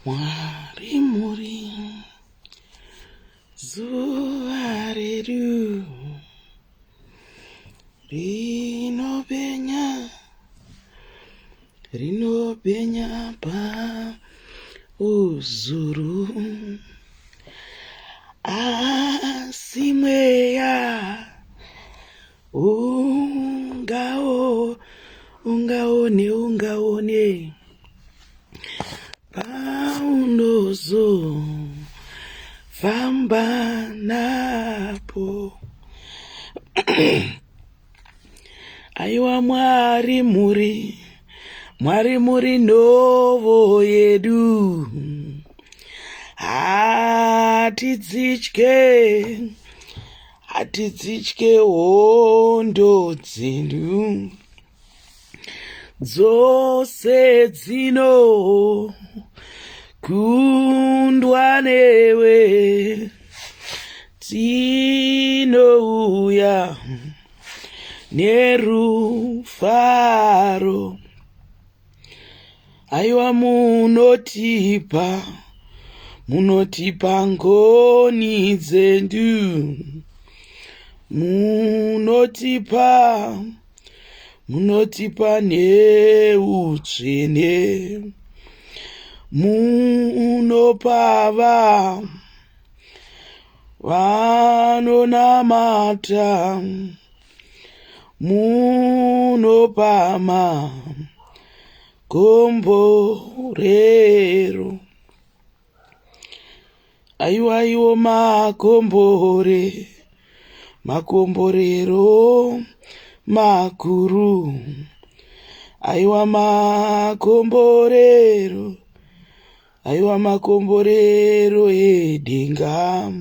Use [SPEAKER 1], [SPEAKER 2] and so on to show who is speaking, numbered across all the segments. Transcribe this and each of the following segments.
[SPEAKER 1] Mwari muri zuva redu rinobenya pa uzuru asi mweya ungaone paunozo famba napo. Aiwa Mwari muri nhovo yedu, hatidzitye hondo dzenyu dzose dzino kundwa newe, tinouya nerufaro. Aiwa munotipa ngoni dzenyu, munotipa neutsvene, munopava vanonamata, munopama komborero. Aiwa makomborero makuru. Aiwa makomborero edenga,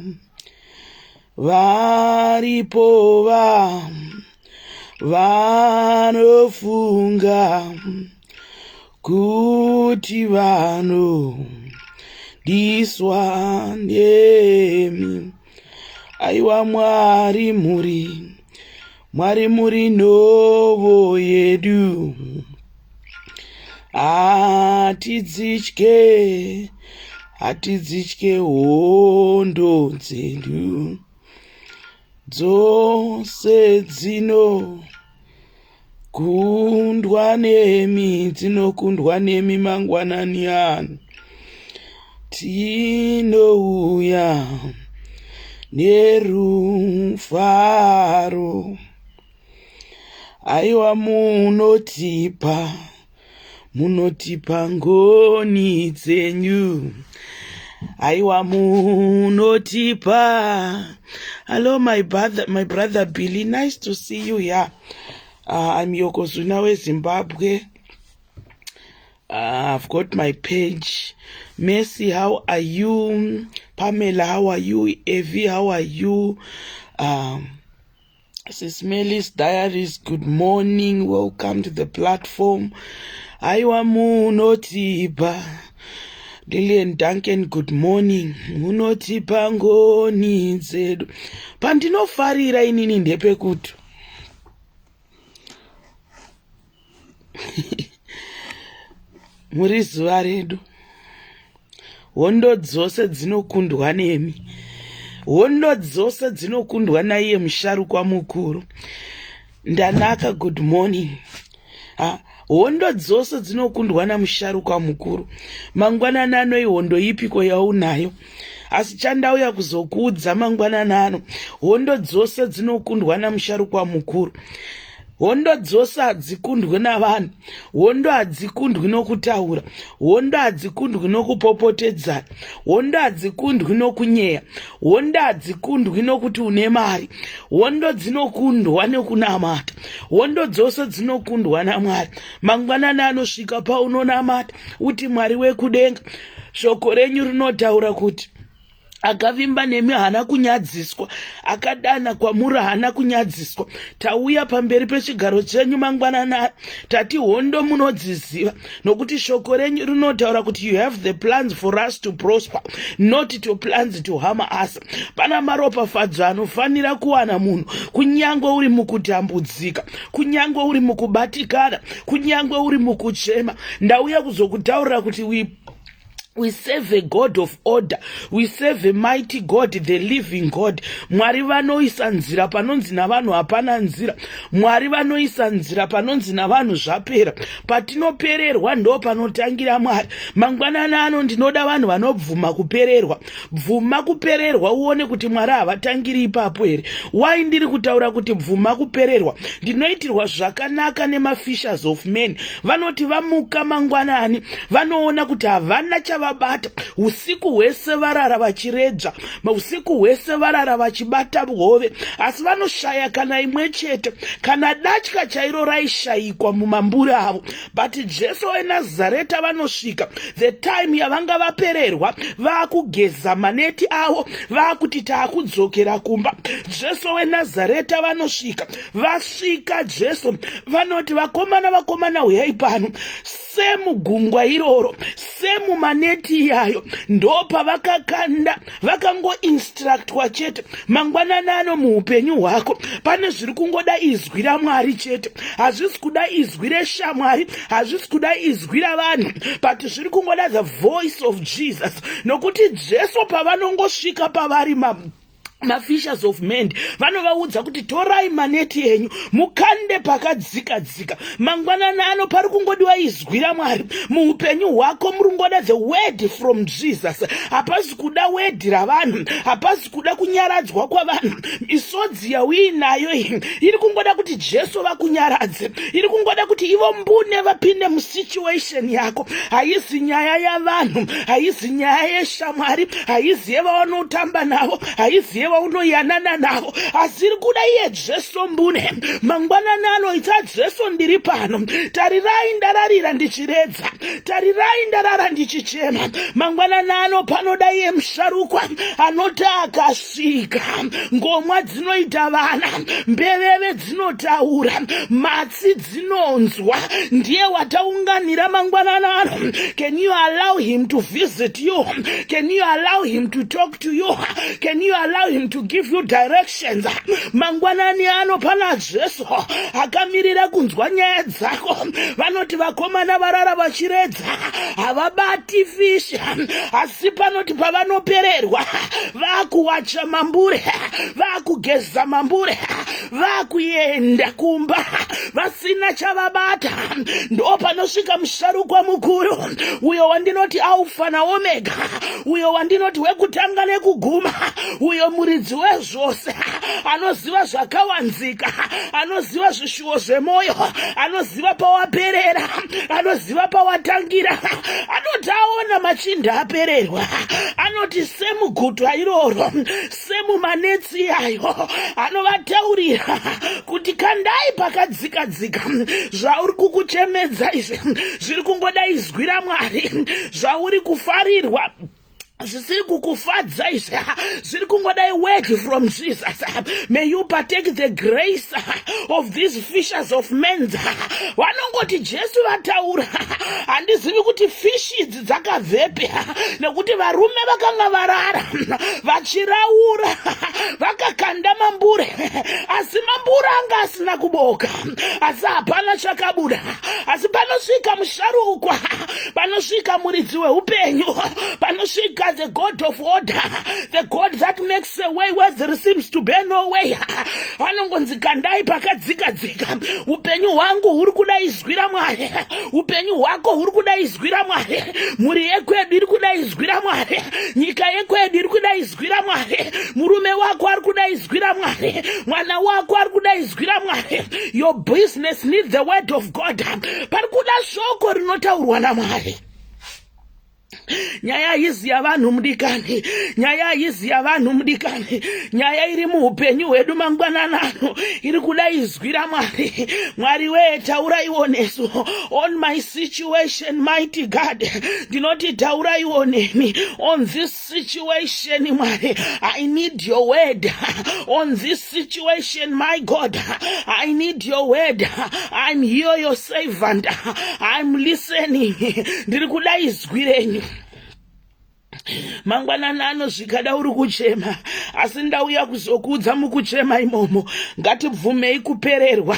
[SPEAKER 1] varipo vanofunga kuti vanodiswa nemi. Aiwa Mwari muri nhovo yedu, hatidzitye hondo dzenyu dzose dzinokundwa nemi mangwanani ano, tinouya nerufaro. Aiwa munotipa ngoni dzenyu, aiwa munotipa. Hello my brother Billy, nice to see you here. I'm Yoko Zimbabwe. I've got my page. Mercy, how are you? Pamela, how are you? Evie, how are you? SIS Melly's Diaries, good morning. Welcome to the platform. Aiwa munotipa. Lillian Duncan, good morning. Munotipa ngoni dzedu. Pandinofarira inini ndepekuti muri zuva redu, hondo dzose dzinokundwa nemi, hondo dzose dzinokundwa naiye musharukwa mukuru. Ndanaka, good morning. Hondo dzose dzinokundwa namusharukwa mukuru. Mangwanani ano ihondo ipiko yaunayo? Asi chandauya kuzokuudza mangwanani ano, hondo dzose dzinokundwa namusharukwa mukuru. Hondo dzose hadzikundwi navanhu, hondo hadzikundwi nokutaura, hondo hadzikundwi nokupopotedzana, hondo hadzikundwi nokunyeya, hondo hadzikundwi nokuti une mari, hondo dzinokundwa nekunamata, hondo dzose dzinokundwa naMwari. Mangwanani anosvika paunonamata uti Mwari wekudenga, shoko renyu rinotaura kuti akavimba nemi hana kunyadziswa, akadana kwamuri hana kunyadziswa. Tauya pamberi pechigaro chenyu mangwanani, tati hondo munodziziva, nokuti shoko renyu rinotaura kuti you have the plans for us to prosper, not to plans to harm us. Pana maropafadzo anofanira kuwana munhu, kunyangwe uri mukutambudzika, kunyangwe uri mukubatikana, kunyangwe uri mukuchema. Ndauya kuzokutaurira kuti We serve a God of order. We serve a mighty God, the living God. Mwari vanoisa nzira panonzi navanhu hapana nzira. Mwari vanoisa nzira panonzi navanhu zvapera. Patinopererwa ndo panotangira Mwari. Mangwanani ano ndinoda vanhu vanobvuma kupererwa. Bvuma kupererwa uone kuti Mwari havatangiri ipapo here. Why ndiri kutaura kuti bvuma kupererwa? Ndinoitirwa zvakanaka nemafishers of men. Vanoti vamuka mangwanani, vanoona kuti havana chavabata. Usiku hwese varara vachiredzva, usiku hwese varara vachibata hove, asi vanoshaya kana imwe chete, kana datya chairo raishayikwa mumambure avo. But Jesu weNazareta vanosvika, the time yavanga vapererwa, vaakugeza maneti avo, vaakuti taakudzokera kumba. Jesu weNazareta vanosvika, vasvika Jesu, vanoti vakomana uyai pano. Semugungwa iroro, semumaneti iyayo, ndopa vakakanda, vakangoinstructwa chete. Mangwanani ano muupenyu hwako, pane zviri kungoda izwi raMwari chete. Hazvisi kuda izwi reshamwari, hazvisi kuda izwi ravanhu, but zviri kungoda the voice of Jesus. Nokuti Jesu pavanongosvika pavari mafishers of men, vanovaudza kuti torai maneti enyu mukande pakadzika. Mangwanani ano pari kungodiwa izwi raMwari muupenyu hwako. Muri kungoda the word from Jesus. Hapasi kuda word ravanhu, hapasi kuda kunyaradzwa kwavanhu. Misodzi yauinayo iyi iri kungoda kuti Jesu vakunyaradze, iri kungoda kuti ivo mbune vapinde musituation yako. Haizi nyaya yavanhu, haizi nyaya yeshamwari, haizi yevavanotamba navo, haizi vaunoyanana navo, asiri kuda iye Jesu mbune. Mangwanani ano ita Jesu ndiri pano, tarirai ndararira ndichiredza, tarirai ndarara ndichichema. Mangwanani ano panoda iye musharukwa anoti akasvika, ngomwa dzinoita vana, mbeveve dzinotaura, matsi dzinonzwa, ndiye wataunganira mangwanani ano. Can you allow him to visit you? Can you allow him to talk to you? Can you allow him to give you directions? Mangwanani ano pana Jesu akamirira kunzwa nyaya dzako. Vanoti vakomana varara vachiredza havabati fish, asi panoti pavanopererwa vakuwacha mambure, vakugeza mambure, vakuenda kumba vasina chavabata. Ndo panosvika musharukwa mukuru, uyo wandinoti Alpha na Omega, uyo wandinoti wekutanga nekuguma, uyo muridzi wezvose, anoziva zvakawanzika, anoziva zvishuwo zvemoyo, anoziva pawaperera, anoziva pawatangira, anoti aona machinda apererwa, anoti semugutwa iroro, semumanetsi ayo, anovataurira kuti kandai pakadzika, zvauri kukuchemedza izvi zviri kungoda izwi raMwari, zvauri kufarirwa zvisiri kukufadza izvi zviri kungoda a word from Jesus. May you partake the grace of these fishers of men. Vanongoti Jesu vataura, handizivi kuti fish idzi dzakabvepi, nekuti varume vakanga varara vachiraura vakakanda mambure, asi mambure anga asina kuboka, asi hapana chakabuda. Asi panosvika musharukwa, panosvika muridzi weupenyu, panosvika the God of order, the God that makes a way where there seems to be no way, vanongonzi kandai pakadzika. Upenyu hwangu huri kuda izwi raMwari, upenyu hwako huri kuda izwi raMwari, muri yekwedu iri kuda izwi raMwari, nyika yekwedu iri kuda izwi raMwari, murume wako ari kuda izwi raMwari, mwana wako ari kuda izwi raMwari. Your business needs the word of God. Pari kuda shoko rinotaurwa naMwari. Nyaya izi yavanhu mudikani, nyaya izi yavanhu mudikani, nyaya iri muupenyu hwedu mangwanani ano iri kuda izwi raMwari. Mwari we taurai nesu on my situation, mighty God. Ndinoti taurai nemi on this situation, Mwari. I need your word on this situation, my God. I need your word. I'm here, your servant. I'm listening. Ndiri kuda izwi renyu. Mangwanani ano zvikada uri kuchema, asi ndauya kuzokudza mukuchema imomo. Ngatibvumei kupererwa.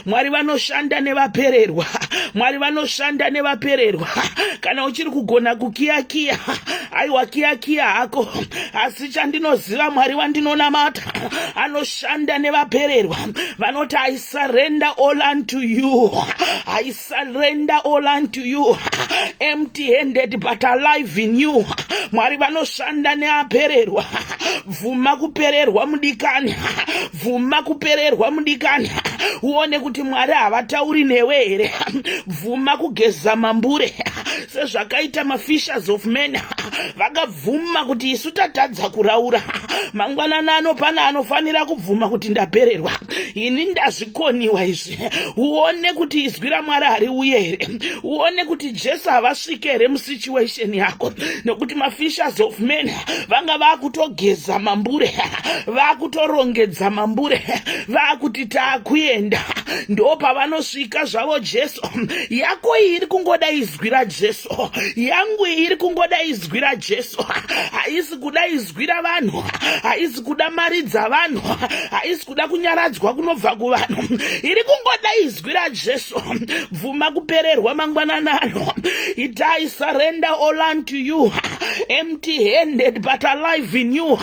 [SPEAKER 1] Mwari vanoshanda nevapererwa. Mwari vanoshanda nevapererwa. Kana uchiri kugona kukiyakiya, aiwa kiyakiya hako, asi chandinoziva Mwari wandinonamata anoshanda nevapererwa. Vanoti I surrender all unto you. I surrender all unto you. Empty-handed but alive in you. Mwari vanoshanda nevapererwa. Vhuma kupererwa mudikani. Vhuma kupererwa mudikani. Uone kuti Mwari havatauri newe here. Vhuma kugeza mambure. Sezvakaita mafishers of men vakabvuma kuti isu tatadza kuraura. Mangwanani ano pana anofanira kubvuma kuti ndapererwa. Ini ndazvikoniwa izvi. Uone kuti izwi raMwari hariuye here. Uone kuti Jesu havasvike here musituation yako. Nokuti mafishers of men vanga vakutogeza mambure, vakutorongedza mambure, vakuti takuenda. Ndo pavanosvika zvavo Jesu. Yako iri kungoda izwi raJesu. Yangu iri kungoda izwi raJesu. Haisi kuda izwi ravanhu. Haisi kuda mari dzavanhu. Haisi kuda kunyaradzwa kunobva kuvanhu. Iri kungoda izwi raJesu. Bvuma kupererwa mangwanani ano. I surrender all unto you. Empty-handed but alive in you.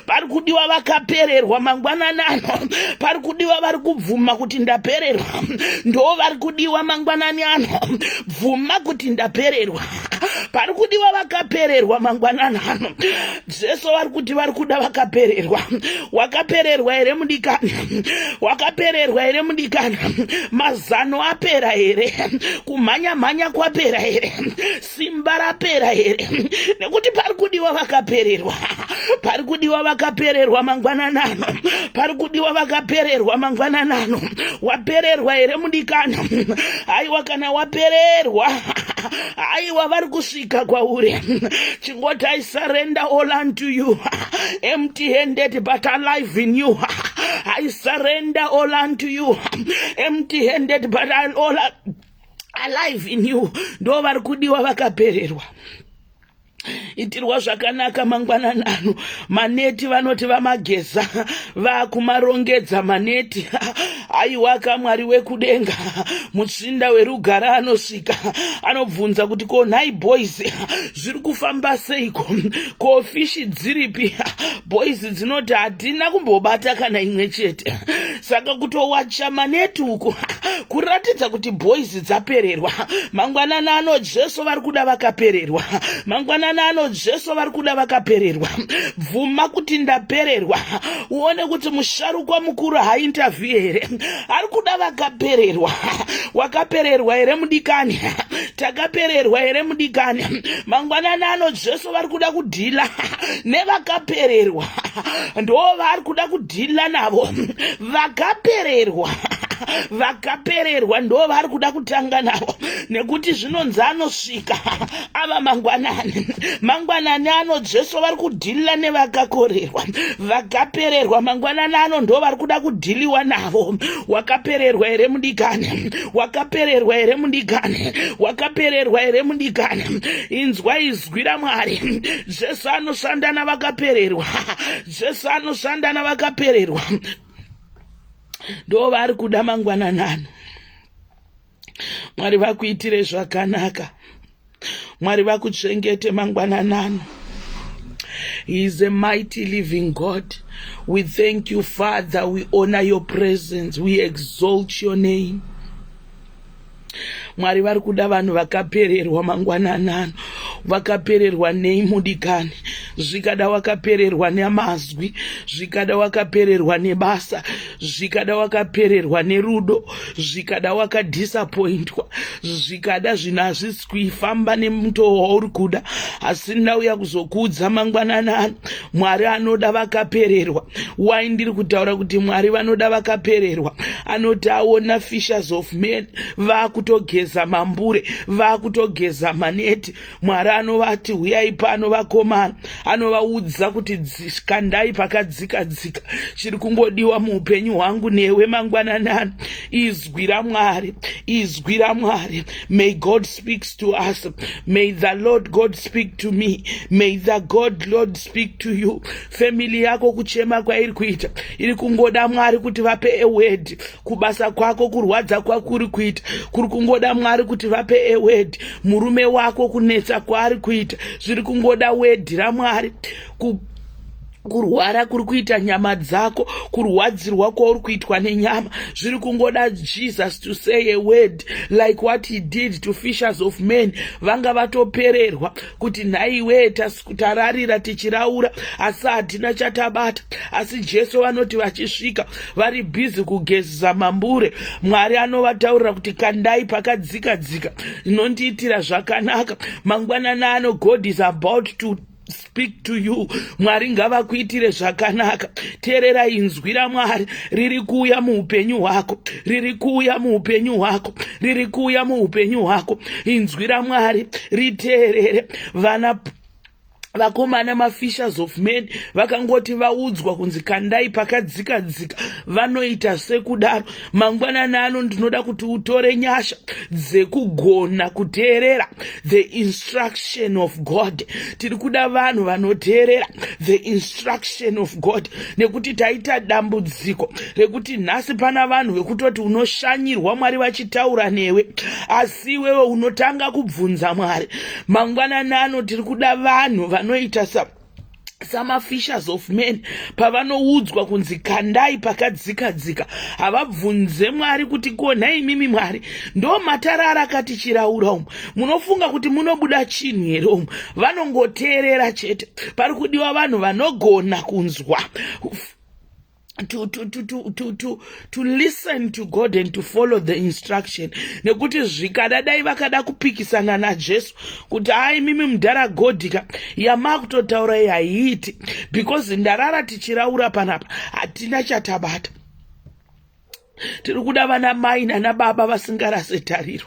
[SPEAKER 1] Pari kudiwa vakapererwa mangwanani ano. Pari kudiwa vari kubvuma kuti ndapererwa. Ndo vari kudiwa mangwanani ano. Bvuma kuti ndapererwa. Pari kudiwa vakapererwa mangwanani ano. Jesu vari kuti vari kuda vakapererwa. Wakapererwa here mudikani? Wakapererwa here mudikani? Mazano apera here? Kumhanya kwapera here? Simba rapera here? Nekuti pari kudiwa vakapererwa. Pari kudiwa vakapererwa mangwanani ano. Pari kudiwa vakapererwa mangwanani ano. Wapererwa here mudikani? Aiwa kana wapererwa, aiwa vari kusvika kwauri. Chingoti I surrender all unto you. Empty-handed but alive in you. I surrender all unto you. Empty-handed but all alive in you. Ndo vari kudiwa vakapererwa. Itirwa zvakanaka mangwanani ano. Maneti vanoti vamageza, vakumarongedza maneti. Aiwa kaMwari wekudenga, muchinda werugara anosvika, anobvunza kuti ko nhai boys zviri kufamba seiko, ko fishi dziripi? Boys dzinoti hatina kumbobata kana imwe chete. Saka kutowacha maneti uko kuratidza kuti boys dzapererwa. Mangwanani ano Jesu vari kuda vakapererwa. Mangwanani ano Jesu vari kuda vakapererwa. Bvuma kuti ndapererwa. Uone kuti musharukwa mukuru hainterview here. Ari kuda vakapererwa. Wakapererwa here mudikani? Takapererwa here mudikani? Mangwanani ano Jesu vari kuda kudhila nevakapererwa. Ndo vari kuda kudhila navo. Vakapererwa. Vakapererwa ndo vari kuda kutanga navo. Nekuti zvinonzi anosvika ava mangwanani. Mangwanani ano Jesu vari kudhila nevakakorerwa. Vakapererwa mangwanani ano ndo vari kuda kudhiliwa navo. Wakapererwa here mudikani? Wakapererwa here mudikani? Wakapererwa here mudikani? Inzwa izwi raMwari. Jesu anoshanda navakapererwa. Jesu anoshanda navakapererwa. Ndo vari kuda mangwanani ano. Mwari vakuitire zvakanaka. Mwari vakuchengete mangwanani ano. He is a mighty living God. We thank you, Father. We honor your presence. We exalt your name. Mwari vari kuda vanhu vakapererwa mangwanani ano. Vakapererwa nemudikani. Zvikada wakapererwa nemazwi. Zvikada wakapererwa nebasa. Zvikada wakapererwa nerudo. Zvikada wakadisappointwa. Zvikada zvinhu hazvisi kuifamba nemutoo wauri kuda. Asi ndauya kuzokudza mangwanani ano. Mwari anoda vakapererwa. Why ndiri kutaura kuti Mwari vanoda vakapererwa? Anoti aona fishers of men vakutogeza mambure, vakutogeza maneti. Mwari Mwari anovati huyai pano vakomana, anovaudza kuti kandai pakadzika dzika. Chiri kungodiwa muupenyu hwangu newe mangwananani izwi raMwari, izwi raMwari. May God speak to us. May the Lord God speak to me. May the God Lord speak to you. Family yako kuchema kwairi kuita iri kungoda Mwari kuti vape a word. Kubasa kwako kurwadza kwakuri kuita kuri kungoda Mwari kuti vape a word. Murume wako kunetsa kwari kuita zviri kungoda word raMwari. Kurwara kuri kuita nyama dzako, kurwadzirwa kwauri kuitwa nenyama zviri kungoda Jesus to say a word like what he did to fishers of men. Vanga vatopererwa kuti nhaiwe tararira tichiraura asi hatina chatabata, asi Jesu vanoti vachisvika vari busy kugezesa mambure. Mwari anovataurira kuti kandai pakadzika dzika, inondiitira zvakanaka mangwanana ano. God is about to speak to you. Mwari ngavakuitire zvakanaka. Teerera inzwi raMwari riri kuuya muupenyu hwako, riri kuuya muupenyu hwako, riri kuuya muupenyu hwako. Inzwi raMwari riteerere. Vakomana mafishers of men vakangoti vaudzwa kunzi kandai pakadzika dzika, vanoita sekudaro. Mangwanana ano ndinoda kuti utore nyasha dzekugona kuteerera the instruction of God. Tiri kuda vanhu vanoteerera the instruction of God, nekuti taita dambudziko rekuti nhasi pana vanhu vekutoti unoshanyirwa Mwari vachitaura newe asi wewe unotanga kubvunza Mwari. Mangwanana ano tiri kuda vanhu vanoita some fishers of men pavanoudzwa kunzi kandai pakadzika dzika havabvunze Mwari kuti konai mimi Mwari ndo matarara akati chiraura umu, munofunga kuti munobuda chinhu here umu? Vanongoteerera chete. Pari kudiwa vanhu vanogona kunzwa, to listen to God and to follow the instruction. Nekuti zvikadadai vakada kupikisana naJesu kuti hai mimi mudharagodhika yamakutotaura yahiiti, because ndarara tichiraura panapa hatina chatabata. Tiri kuda vana mai nana baba vasingarase tariro.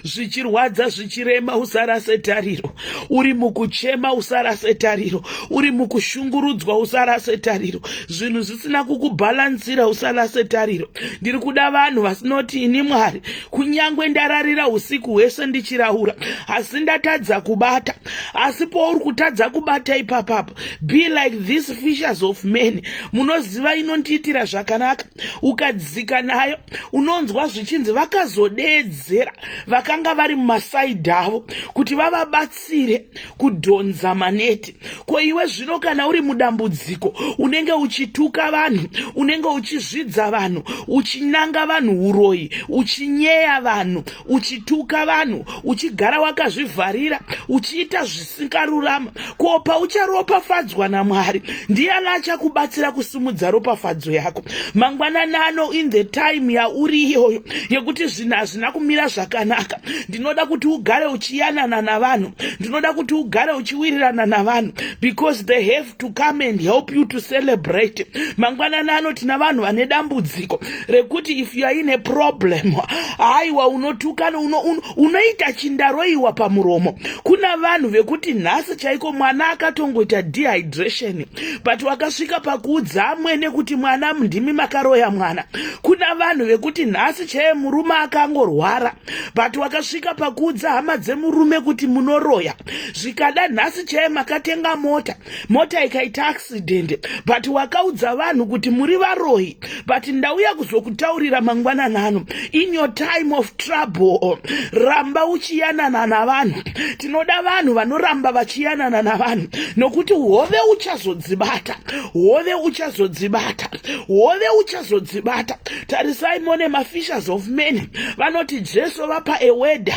[SPEAKER 1] Zvichirwadza zvichirema usarase tariro. Uri mukuchema usarase tariro. Uri mukushungurudzwa usarase tariro. Zvinhu zvisina kukubhalansira usarase tariro. Ndiri kuda vanhu vasinoti ini Mwari kunyangwe ndararira usiku hwese ndichiraura asi ndatadza kubata. Asi pauri kutadza kubata ipapapo, be like these fishers of men. Munoziva inondiitira zvakanaka. Ukadzika nayo unonzwa zvichinzi vakazodedzera vakanga vari mumasaidhi avo kuti vavabatsire kudhonza maneti. Ko iwe zvino kana uri mudambudziko unenge uchituka vanhu, unenge uchizvidza vanhu, uchinanga vanhu uroyi, uchinyeya vanhu, uchituka vanhu, uchigara wakazvivharira, uchiita zvisingarurama, ko paucharopafadzwa naMwari ndiani achakubatsira kusimudza ropafadzo yako mangwanana ano? In the time yauri iyoyo yekuti zvinhu hazvina kumira zvakanaka, ndinoda kuti ugare uchiyanana navanhu, ndinoda kuti ugare uchiwirirana navanhu, because they have to come and help you to celebrate. Mangwanana ano tina vanhu vane dambudziko rekuti if you are in a problem, aiwa unotukana, unoita chindaroiwa pamuromo. Kuna vanhu vekuti nhasi chaiko mwana akatongoita dehydration but wakasvika pakuudza amwene kuti mwana ndimi makaroya mwana. Kuna vanhu vekuti nhasi chaiye murume akangorwara but wakasvika pakuudza hama dzemurume kuti munoroya. Zvikada nhasi chaiye makatenga mota ikaita accident but wakaudza vanhu kuti muri varoyi. But ndauya kuzokutaurira mangwanana ano, in your time of trouble ramba uchiyanana navanhu. Tinoda vanhu vanoramba vachiyanana navanhu, nokuti hove uchazodzibata, hove uchazodzibata, hove uchazodzibata. Tarisai mone mafishers of men vanoti Jesu vapa a word,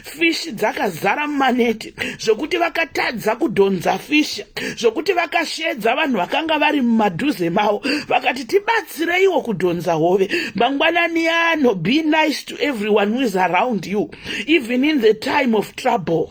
[SPEAKER 1] fish dzakazara mumaneti zvokuti vakatadza kudhonza fish, zvokuti vakashedza vanhu vakanga vari mumadhuze mavo vakati tibatsireiwo kudhonza hove. Mangwanani ano, be nice to everyone who is around you even in the time of trouble.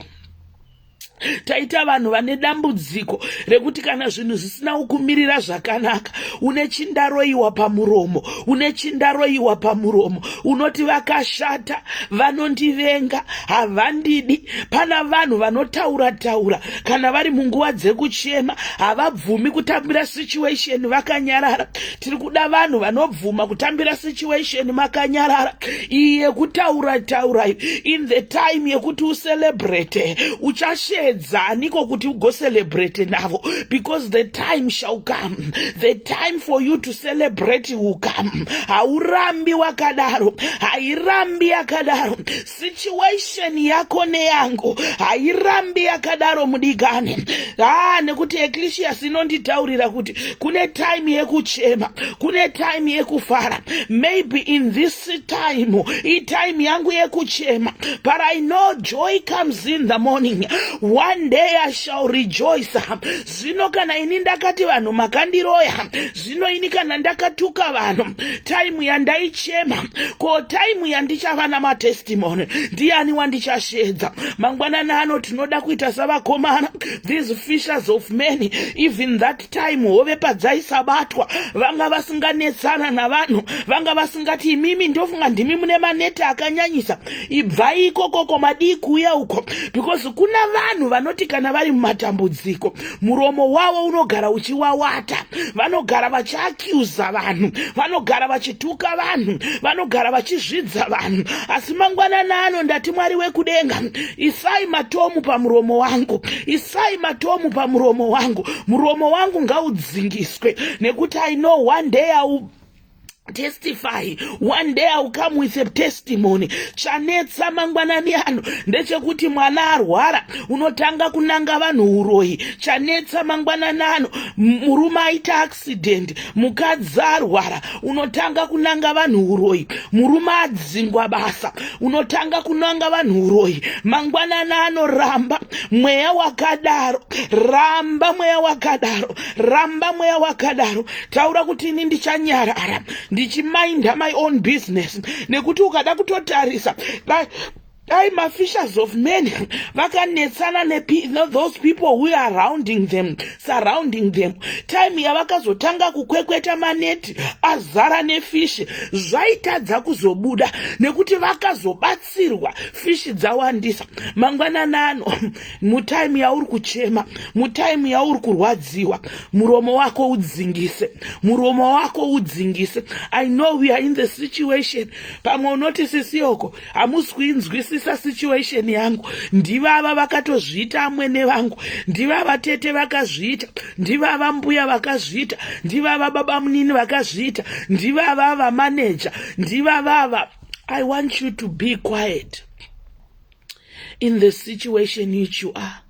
[SPEAKER 1] taita vanhu vane dambudziko rekuti kana zvinhu zvisina kukumirira zvakanaka, une chindaroiwa pamuromo, une chindaroiwa pamuromo, unoti vakashata, vanondivenga, havandidi. Pana vanhu vanotaura taura kana vari munguva dzekuchema, havabvumi kutambira situation vakanyarara. Tiri kuda vanhu vanobvuma kutambira situation makanyarara. Iye kutaura taura in the time yekuti ucelebrate, uchashedzaniko kuti ugocelebrate navo, because the time shall come, the time for you to celebrate will come. Haurambi wakadaro, hairambi yakadaro. Situation yako neyangu hairambi yakadaro mudigane. Nekuti Ecclesiastes inonditaurira kuti kune time yekuchema, kune time yekufara. Maybe in this time, time yangu yekuchema, but I know joy comes in the morning. One day I shall rejoice. Zvino kana ini ndakati vanhu makandiroya, zvino ini kana ndakatuka vanhu, time yandaichema, ko time yandichava namatestimony, ndiani wandichashedza. Mangwanana ano tinoda kuita savakomana, these fishers of men. Even that time hove padzaisabhatwa, vanga vasinganetsana navanhu, vanga vasingati imimi ndofunga ndimi mune manete akanyanyisa, ibvai ikoko madii kuuya uko. Because kuna vanhu vanoti kana vari mumatambudziko, muromo wavo unogara uchiwawata, vanogara vachiaccuse vanhu, vanogara vachituka vanhu, vanogara vachizvidza vanhu. Asi mangwanana ano ndati Mwari wekudenga, isai matomu pamuromo wangu, isai matomu pamuromo wangu, muromo wangu ngaudzingiswe, nekuti I know one day I will testify, one day I will come with a testimony. Chanetsa mangwanani ano ndechekuti mwana arwara unotanga kunanga vanhu uroyi. Chanetsa mangwanani ano murume aita accident, mukadzi arwara unotanga kunanga vanhu uroyi. Murume adzingwa basa unotanga kunanga vanhu uroyi. Mangwanani ano ramba mweya wakadaro, ramba mweya wakadaro, ramba mweya wakadaro. Taura kuti ini ndichanyarara, ndichiminda my own business. Nekuti ukada kutotarisa my fishers of men vakanetsana those people who are surrounding them. Time yavakazotanga kukwekweta maneti azara nefishi, zvaitadza kuzobuda nekuti vakazobatsirwa, fishi dzawandisa. Mangwanani ano mutime yauri kuchema, mutime yauri kurwadziwa, muromo wako udzingise, muromo wako udzingise. I know we are in the situation. Pamwe unoti Sisi Yoko, hamusi kuinzwisisa situation yangu, ndivava vakatozviita amwene vangu, ndivava tete vakazviita, ndivava mbuya vakazviita, ndivava baba munini vakazviita, ndivava vamanager, ndivava. I want you to be quiet in the situation which you are.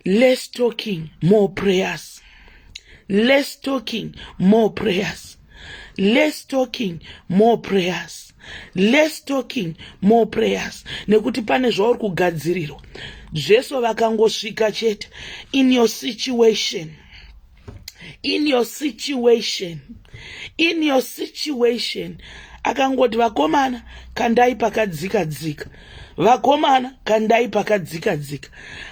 [SPEAKER 1] Less talking, more prayers. Less talking, more prayers. Less talking, more prayers. Less talking, more prayers. Nekuti pane zvauri kugadzirirwa. Jesu vakangosvika chete. In your situation, in your situation, in your situation, akangoti vakomana kandai pakadzika dzika, vakomana kandai pakadzika dzika.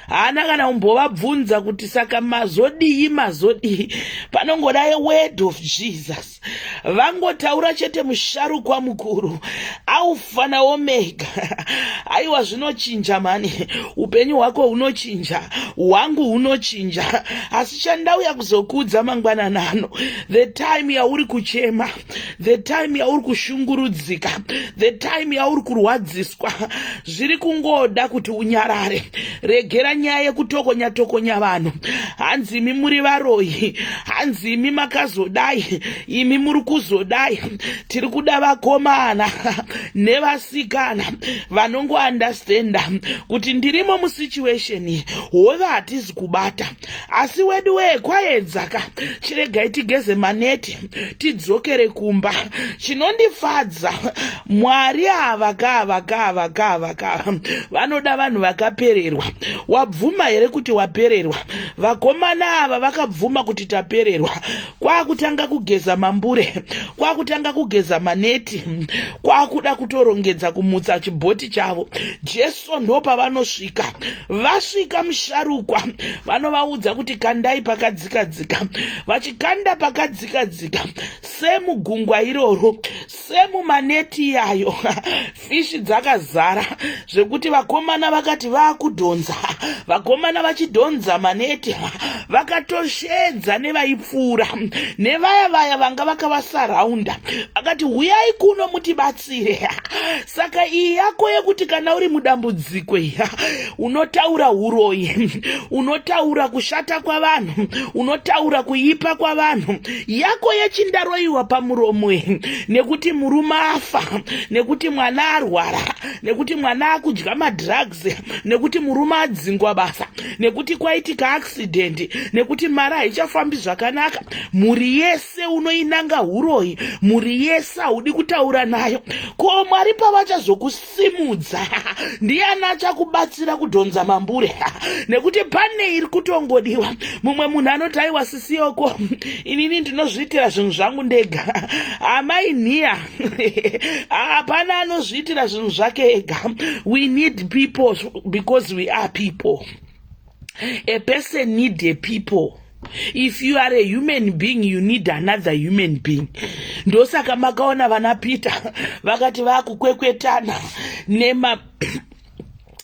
[SPEAKER 1] Haana kana kumbovabvunza kuti saka mazodii, panongoda word of Jesus. Vangotaura chete musharukwa mukuru, Alpha na Omega. Aiwa zvinochinja mani, upenyu hwako hunochinja, hwangu hunochinja. Asi chandauya kuzokudza mangwanani ano, the time yauri kuchema, the time yauri kushungurudzika, the time yauri kurwadziswa, zviri kungoda kuti unyarare. Regera nyaya yekutokonya vanhu. Hanzi imi muri varoyi, hanzi imi makazodai, imi muri kuzodai. Tiri kuda vakomana nevasikana vanongo understanda kuti ndirimo musituation iyi, hove hatizi kubata, asi wedu kwaedzaka, chiregai tigeze maneti tidzokere kumba. Chinondifadza, Mwari avaka gavakava, vanoda vanhu vakapererwa. Wabvuma here kuti wapererwa? Vakomana ava vakabvuma kuti tapererwa. Kwakutanga kugeza mambure, kwakutanga kugeza maneti, kwakuda kutorongedza kumutsa chibhoti chavo. Jesu ndo pavanosvika. Vasvika musharukwa, vanovaudza kuti kandai pakadzikadzika. Vachikanda pakadzikadzika, semugungwa iroro, semumaneti yayo, fishi dzakazara zvekuti vakomana vakati vaakudhonza. Vakomana vachidhonza maneti, vakatoshedza nevaipfuura nevaya vanga vakavasaraunda, vakati huyai kuno mutibatsire. Saka iyi yako yekuti kana uri mudambudziko unotaura uroyi, unotaura kushata kwavanhu, unotaura kuipa kwavanhu, yako yechindaroiwa pamuromo, nekuti murume afa, nekuti mwana arwara, nekuti mwana akudya madrugs, nekuti murume adzingwa basa, nekuti kwaitika accident, nekuti mari haichafambi zvakanaka. Muri yese unoinanga uroyi, muri yese haudi kutaura nayo. Ko Mwari pavachazokusimudza, ndiani achakubatsira kudhonza mambure? Nekuti pane iri kutongodiwa. Mumwe munhu anoti aiwa sisi Yoko, inini ndinozviitira zvinhu zvangu ndega. Amai nhiya, hapana anozviitira zvinhu zvake ega. We need people because we are people. A person need a people. If you are a human being, you need another human being. Ndosaka makaona vana Peter vakati vakukweketana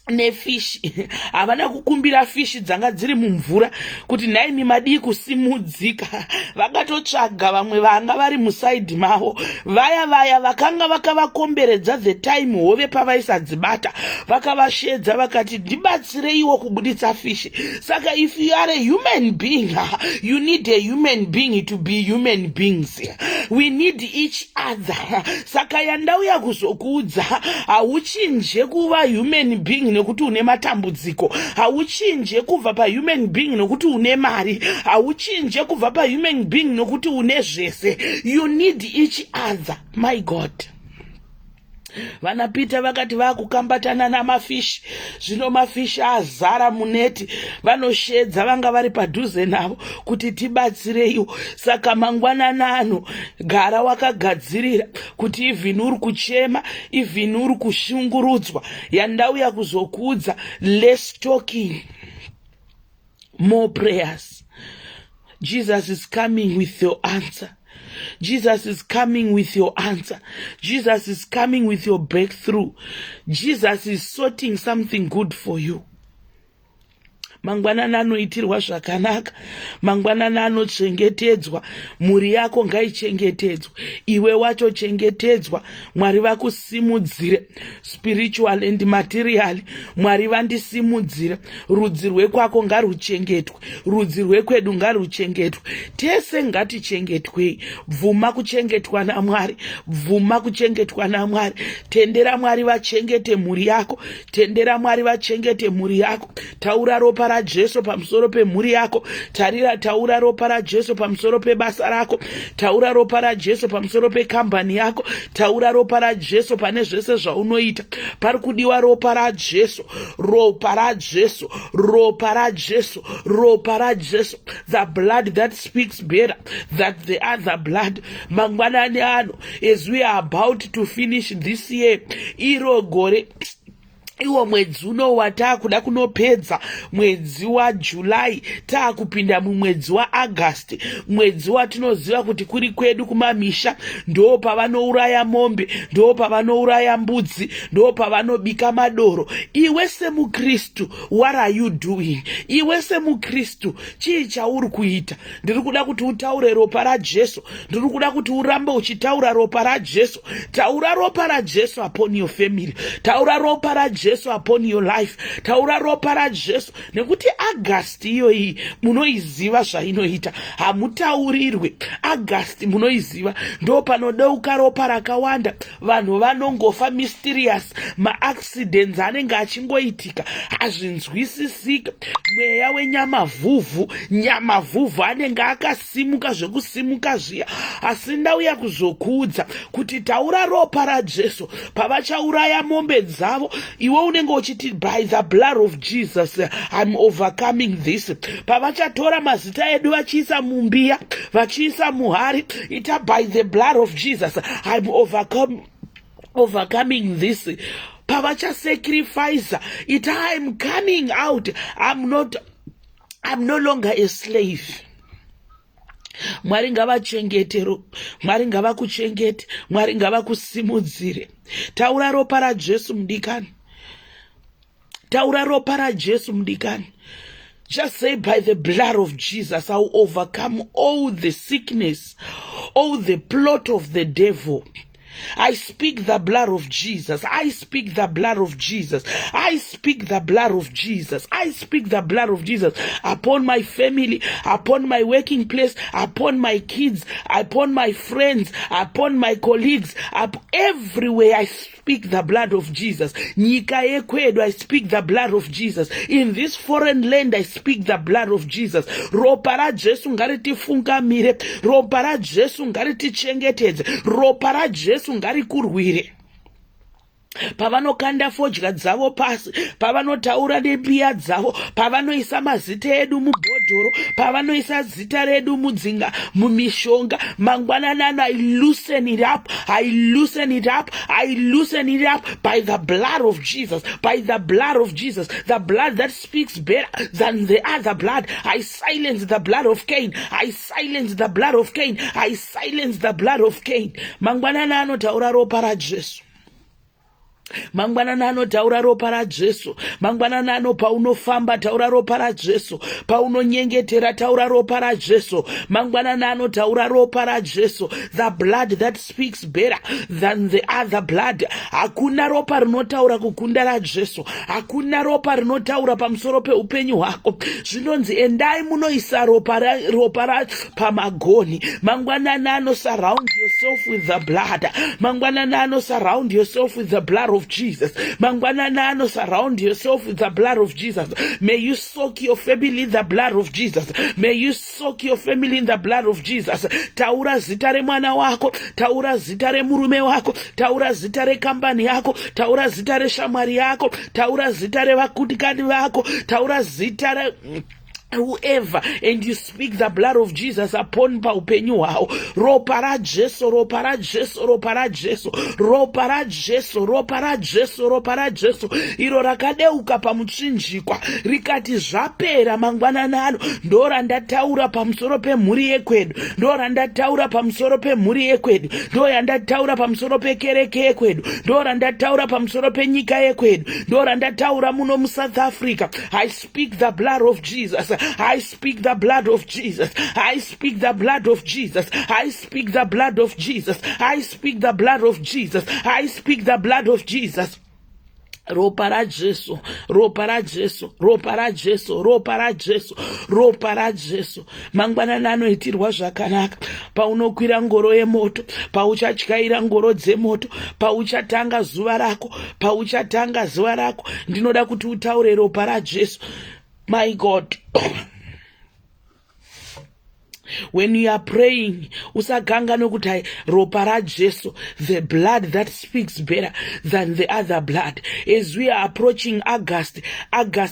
[SPEAKER 1] nefishi, havana kukumbira fishi dzanga dziri mumvura kuti naini madii kusimudzika. Vakatotsvaga vamwe vanga vari musaidhi mavo, vaya vakanga vakavakomberedza the time hove pavaisadzibata, vakavashedza vakati ndibatsireiwo kubuditsa fishi. Saka if you are a human being, you need a human being to be human beings. We need each other. Saka yandauya kuzokuudza, hauchinje kuva human being nekuti une matambudziko, hauchinje kubva pa human being nekuti une mari, hauchinje kubva pa human being nekuti une zvese. You need each other. My God. Vana Peter vakati vakukambatana namafishi, zvino mafishi azara muneti, vanoshedza vanga vari padhuze navo kuti tibatsireiwo. Saka mangwanana ano gara wakagadzirira kuti even uri kuchema, even uri kushungurudzwa, yandauya kuzokuudza, less talking, more prayers. Jesus is coming with your answer. Jesus is coming with your answer. Jesus is coming with your breakthrough. Jesus is sorting something good for you. Mangwanana anoitirwa zvakanaka, mangwanana anochengetedzwa, muri yako ngaichengetedzwe, iwe wacho chengetedzwa. Mwari vakusimudzire spiritual and material. Mwari vandisimudzire. Rudzi rwekwako ngaruchengetwe, rudzi rwekwedu ngaruchengetwe. Tese ngatichengetwei. Bvuma kuchengetwa naMwari, bvuma kuchengetwa naMwari. Tendera Mwari vachengete muri yako, tendera Mwari vachengete muri yako. Taura ropa Jesu pamusoro pemhuri yako, taura ropa raJesu pamusoro pebasa rako, taura ropa raJesu pamusoro pekambani yako, taura ropa raJesu pane zvese zvaunoita. Pari kudiwa ropa raJesu, ropa raJesu, ropa raJesu, ropa raJesu. The blood that speaks better than the other blood. Mangwanani ano, as we are about to finish this year, iro gore iwo mwedzi uno watakuda kunopedza, mwedzi waJuly, taakupinda mumwedzi waAugust, mwedzi watinoziva kuti kuri kwedu kumamisha ndo pavanouraya mombe, ndo pavanouraya mbudzi, ndo pavanobika madoro. Iwe semuKristu, what are you doing? Iwe semuKristu, chii chauri kuita? Ndiri kuda kuti utaure ropa raJesu, ndiri kuda kuti urambe uchitaura ropa raJesu. Taura ropa raJesu upon your family, taura ropa raJesu upon your life, taura ropa raJesu. Nekuti August iyoyi munoiziva zvainoita, hamutaurirwe. August munoiziva, ndo panodeuka ropa rakawanda, vanhu vanongofa mysterious, maaccidents anenge achingoitika hazvinzwisisika. Mweya wenyamavhuvhu, nyamavhuvhu anenge akasimuka zvekusimuka zviya. Asi ndauya kuzokuudza kuti taura ropa raJesu pavachauraya mombe dzavo, iwe iwe unenge uchiti by the blood of Jesus I'm overcoming this. Pavachatora mazita edu vachiisa mumbiya, vachiisa muhari, ita by the blood of Jesus I'm overcoming this. Pavacha sacrifice, ita I'm coming out, I'm no longer a slave. Mwari ngavachengetero, Mwari ngavakuchengete, Mwari ngavakusimudzire. Taura ropa raJesu mudikani. Taura ropa raJesu mudikani. Just say by the blood of Jesus I will overcome all the sickness, all the plot of the devil. I speak the blood of Jesus. I speak the blood of Jesus. I speak the blood of Jesus. I speak the blood of Jesus upon my family, upon my working place, upon my kids, upon my friends, upon my colleagues, everywhere I speak the blood of Jesus. Nyika yekwedu, I speak the blood of Jesus. In this foreign land, I speak the blood of Jesus. Ropa raJesu ngaritifungamire. Ropa raJesu ngaritichengetedze. Ropa raJesu ngarikurwire. Pavanokanda fodya dzavo pasi, pavanotaura nembiya dzavo, pavanoisa mazita edu mubhodhoro, pavanoisa zita redu mudzinga, mumishonga, mangwananana, I loosen it up, I loosen it up, I loosen it up by the blood of Jesus, by the blood of Jesus, the blood that speaks better than the other blood. I silence the blood of Cain, I silence the blood of Cain, I silence the blood of Cain. Mangwanana anotaura ropa raJesu. Mangwanana anotaura ropa raJesu. Mangwanana ano paunofamba taura ropa raJesu. Paunonyengetera taura ropa raJesu. Mangwanana anotaura ropa raJesu. The blood that speaks better than the other blood. Hakuna ropa rinotaura kukunda raJesu. Hakuna ropa rinotaura pamusoro peupenyu hwako. Zvinonzi endai munoisa ropa pamagoni. Mangwanana ano surround yourself with the blood. Mangwanana ano surround yourself with the blood of Jesus. Mangwanana, surround yourself with the blood of Jesus. May you soak your family in the blood of Jesus. May you soak your family in the blood of Jesus. Taura zitare mwana wako, taura zitare murume wako, taura zitare kambani yako, taura zitare shamari yako, taura zitare vakutikani wako, taura zitare whoever, and you speak the blood of Jesus upon paupenyu wao. Ropa raJesu, ropa raJesu, ropa raJesu, ropa raJesu, ropa raJesu, ropa raJesu. Iro rakadeuka pamuchinjikwa rikati zvapera mangwananano. Ndora ndataura pamusoro pemhuri yekwedu, ndora ndataura pamusoro pemhuri yekwedu, ndora ndataura pamusoro pekereke yekwedu, ndora ndataura pamusoro penyika yekwedu, ndora ndataura muno muSouth Africa. I speak the blood of Jesus. I speak the blood of Jesus. I speak the blood of Jesus. I speak the blood of Jesus. I speak the blood of Jesus. I speak the blood of Jesus. Ropa raJesu, ropa raJesu, ropa raJesu, ropa raJesu, ropa raJesu. Mangwanana anoitirwa zvakanaka. Paunokwira ngoro yemoto, pauchatyaira ngoro dzemoto, pauchatanga zuva rako, pauchatanga zuva rako. Ndinoda kuti utaure ropa raJesu. My God. When you are praying, usaganga nokuti ropa raJesu, the blood that speaks better than the other blood. As we are approaching August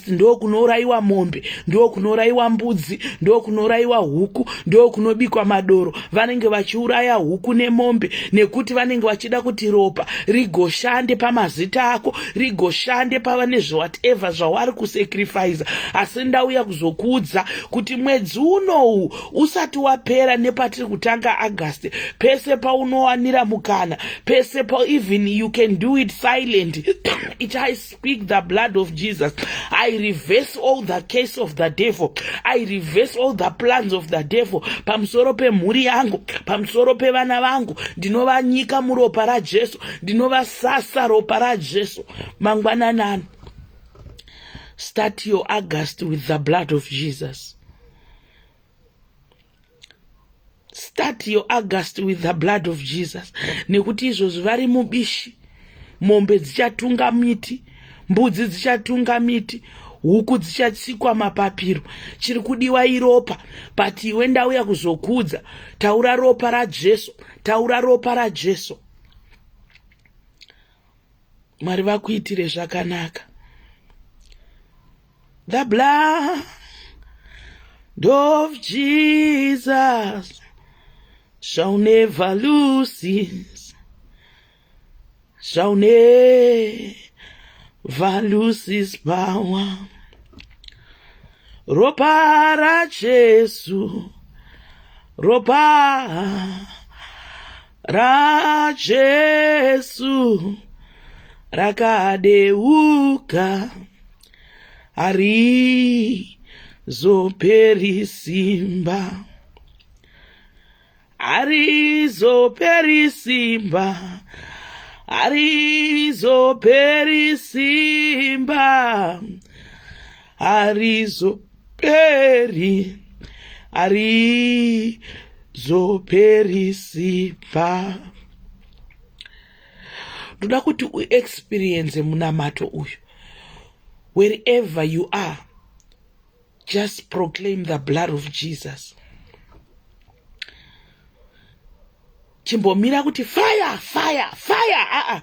[SPEAKER 1] ndo kunoraiwa mombe, ndo kunoraiwa mbudzi, ndo kunoraiwa huku, ndo kunobikwa madoro. Vanenge vachiuraya huku nemombe nekuti vanenge vachida kuti ropa rigoshande pamazita ako, rigoshande pavanezvo whatever zvawari kusacrifice. Asi ndauya kuzokuudza kuti mwedzi unowu usati wapera nepatiri kutanga August, pese paunowanira mukana, pese even you can do it silent. I speak the blood of Jesus. I reverse all the case of the devil. I reverse all the plans of the devil. Pamusoro pemhuri yangu, pamusoro pevana vangu, ndinovanyika muropa raJesu, ndinovasasa ropa raJesu. Mangwananana. Start your August with the blood of Jesus. Start your August with the blood of Jesus. Nekuti izvozvo vari mubishi. Mombe dzichatunga miti, mbudzi dzichatunga miti, huku dzichatsikwa mapapiro. Chiri kudiwa iropa. But iwe ndauya kuzokudza. Taura ropa raJesu. Taura ropa raJesu. Mwari vakuitire zvakanaka. The blood of Jesus shall never lose its, shall never lose its power. Ropa ra Jesu, ropa ra Jesu, rakadeuka harizoperi simba, harizoperi simba, harizoperi simba, harizoperi, harizoperi simba. Ndoda kuti uexperience munamato uyu. Wherever you are, just proclaim the blood of Jesus. Chimbomira kuti fire, fire, fire.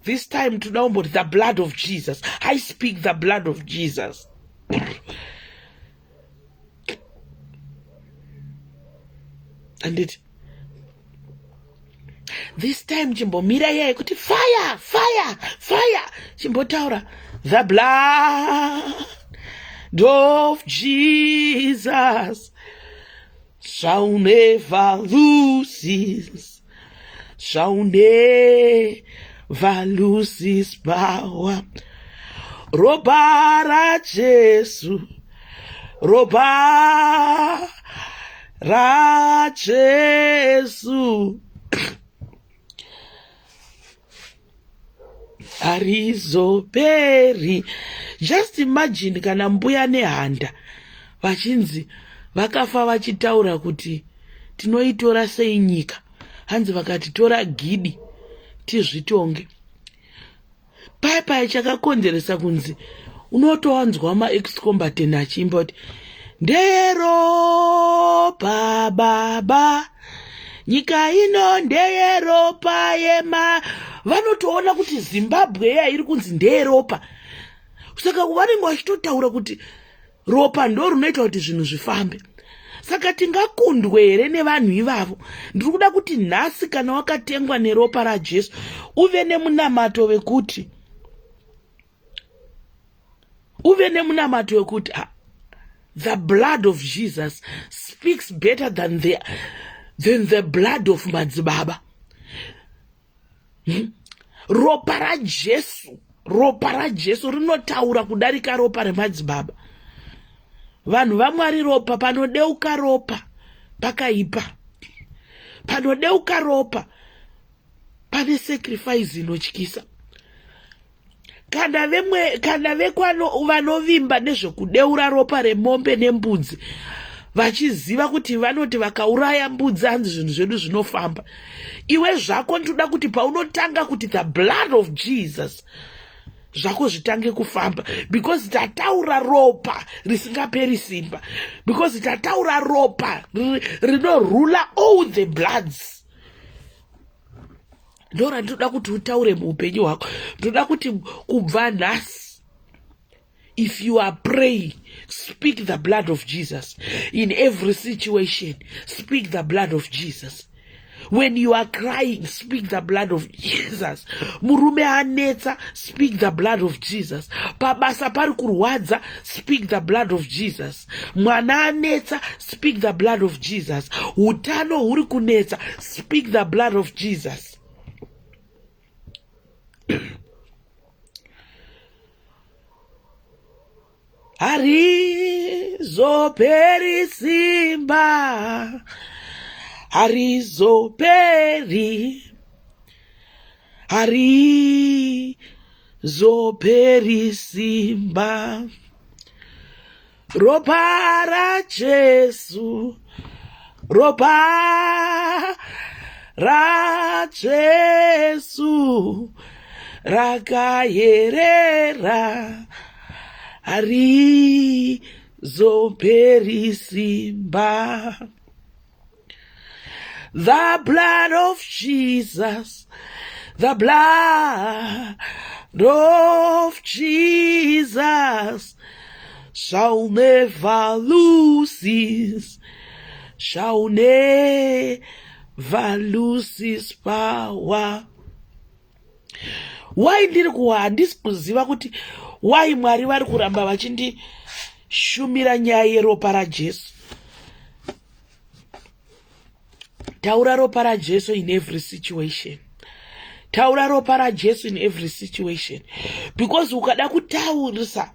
[SPEAKER 1] This time to know about the blood of Jesus. I speak the blood of Jesus. And it this time chimbomira yeye kuti fire, fire, fire. Chimbotaura the blood of Jesus shall never lose its, shall never lose its power. Ropa ra Jesu, ropa ra Jesu, harizoperi. Just imagine kana mbuya nehanda vachinzi vakafa vachitaura kuti tinoitora sei nyika, hanzi vakati tora gidi tizvitonge. Paipai chakakonzeresa kunzi unotowanzwa ma-ex-combatant achiimba kuti ndeyeropa baba, nyika ino ndeyeropa yema. Vanotoona kuti Zimbabwe iri kunzi ndeyeropa. Saka vanenge vachitotaura kuti ropa ndo runoita kuti zvinhu zvifambe. Saka tingakundwe here nevanhu ivavo. Ndiri kuda kuti nhasi kana wakatengwa neropa raJesu uve nemunamato wekuti the blood of Jesus speaks better than the blood of madzibaba. Ropa raJesu rinotaura kudarika ropa remadzibaba. Vanhu vaMwari ropa, panodeuka ropa pakaipa, panodeuka ropa pane sacrifice inotyisa. Kana vekwano vanovimba nezvekudeura ropa remombe nembudzi vachiziva kuti vanoti vakauraya mbudzi hanzi zvinhu zvedu zvinofamba, iwe zvako ndoda kuti paunotanga kuti the blood of Jesus zvako zvitange kufamba, because tataura ropa risingaperi simba, because tataura ropa rinorula all the bloods. Ndora ndoda kuti utaure muupenyu hwako. Ndoda kuti kubva nhasi, if you are praying, speak the blood of Jesus. In every situation, speak the blood of Jesus. When you are crying, speak the blood of Jesus. Murume anetsa, speak the blood of Jesus. Pabasa pari kurwadza, speak the blood of Jesus. Mwana anetsa, speak the blood of Jesus. Utano huri kunetsa, speak the blood of Jesus. Harizoperi simba, harizoperi, harizoperi simba. Ropa ra Jesu, ropa ra Jesu, rakayerera harizoperi simba. The blood of Jesus, the blood of Jesus shall never lose his, shall never lose his power. Why ndiri handisi kuziva kuti why Mwari vari kuramba vachindishumira nyaya yeropa raJesu. Taura ropa raJesu in every situation. Taura ropa raJesu in every situation. Because ukada kutaurisa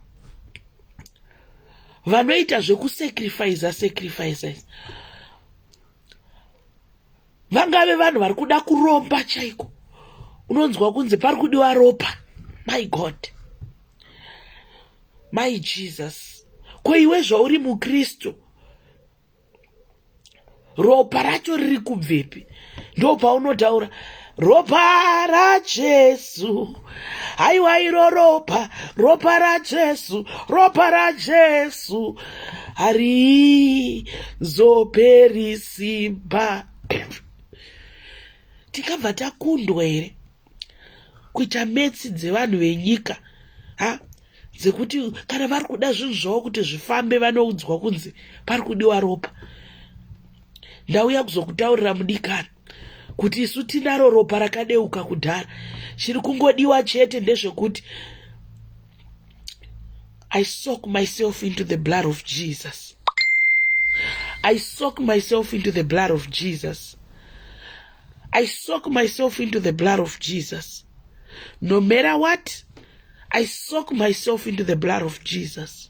[SPEAKER 1] vanoita sacrifices. Vangave vanhu vari kuda kuromba chaiko. Unonzwa kunzi pari kudiwa ropa. My God. My Jesus. Ko iwe zvauri muKristu, ropa racho riri kubvepi? Ndo paunotaura ropa raJesu. Haiwa iro ropa raJesu, ropa raJesu harizoperi simba. Tikabva takundwa here kuita metsi dzevanhu venyika, dzekuti kana vari kuda zvinhu zvavo kuti zvifambe vanoudzwa kunzi pari kudiwa ropa. Ndauya kuzokutaurira mudikani kuti isu tinaro ropa rakadeuka kudhara. Chiri kungodiwa chete ndezvekuti I soak myself into the blood of Jesus. I soak myself into the blood of Jesus. I soak myself into the blood of Jesus. No matter what, I soak myself into the blood of Jesus.